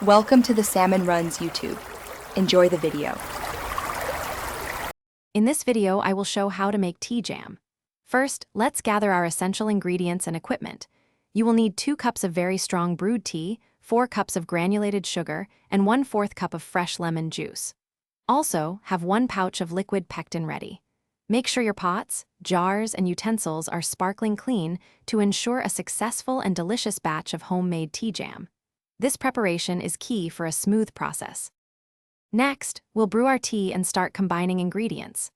Welcome to the Salmon Runs YouTube. Enjoy the video. In this video, I will show how to make tea jam. First, let's gather our essential ingredients and equipment. You will need 2 cups of very strong brewed tea, 4 cups of granulated sugar, and 1/4 cup of fresh lemon juice. Also, have 1 pouch of liquid pectin ready. Make sure your pots, jars, and utensils are sparkling clean to ensure a successful and delicious batch of homemade tea jam. This preparation is key for a smooth process. Next, we'll brew our tea and start combining ingredients.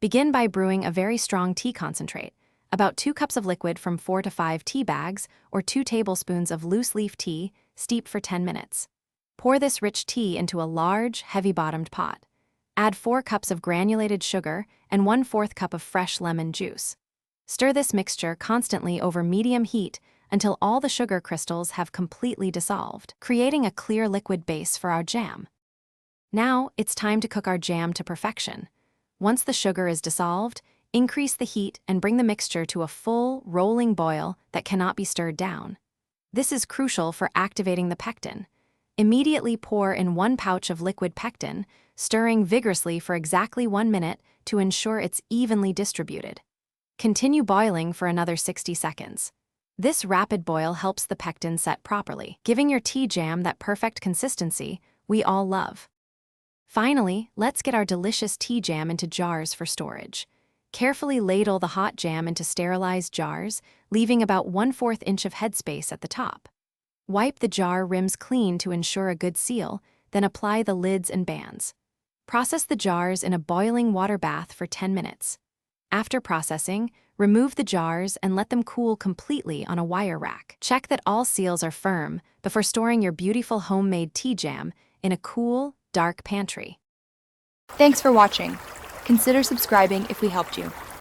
Begin by brewing a very strong tea concentrate, about 2 cups of liquid from 4 to 5 tea bags or 2 tablespoons of loose leaf tea, steep for 10 minutes. Pour this rich tea into a large, heavy-bottomed pot. Add 4 cups of granulated sugar and 1/4 cup of fresh lemon juice. Stir this mixture constantly over medium heat until all the sugar crystals have completely dissolved, creating a clear liquid base for our jam. Now, it's time to cook our jam to perfection. Once the sugar is dissolved, increase the heat and bring the mixture to a full, rolling boil that cannot be stirred down. This is crucial for activating the pectin. Immediately pour in 1 pouch of liquid pectin, stirring vigorously for exactly 1 minute to ensure it's evenly distributed. Continue boiling for another 60 seconds. This rapid boil helps the pectin set properly, giving your tea jam that perfect consistency we all love. Finally, let's get our delicious tea jam into jars for storage. Carefully ladle the hot jam into sterilized jars, leaving about 1/4 inch of headspace at the top. Wipe the jar rims clean to ensure a good seal, then apply the lids and bands. Process the jars in a boiling water bath for 10 minutes. After processing, remove the jars and let them cool completely on a wire rack. Check that all seals are firm before storing your beautiful homemade tea jam in a cool, dark pantry. Thanks for watching. Consider subscribing if we helped you.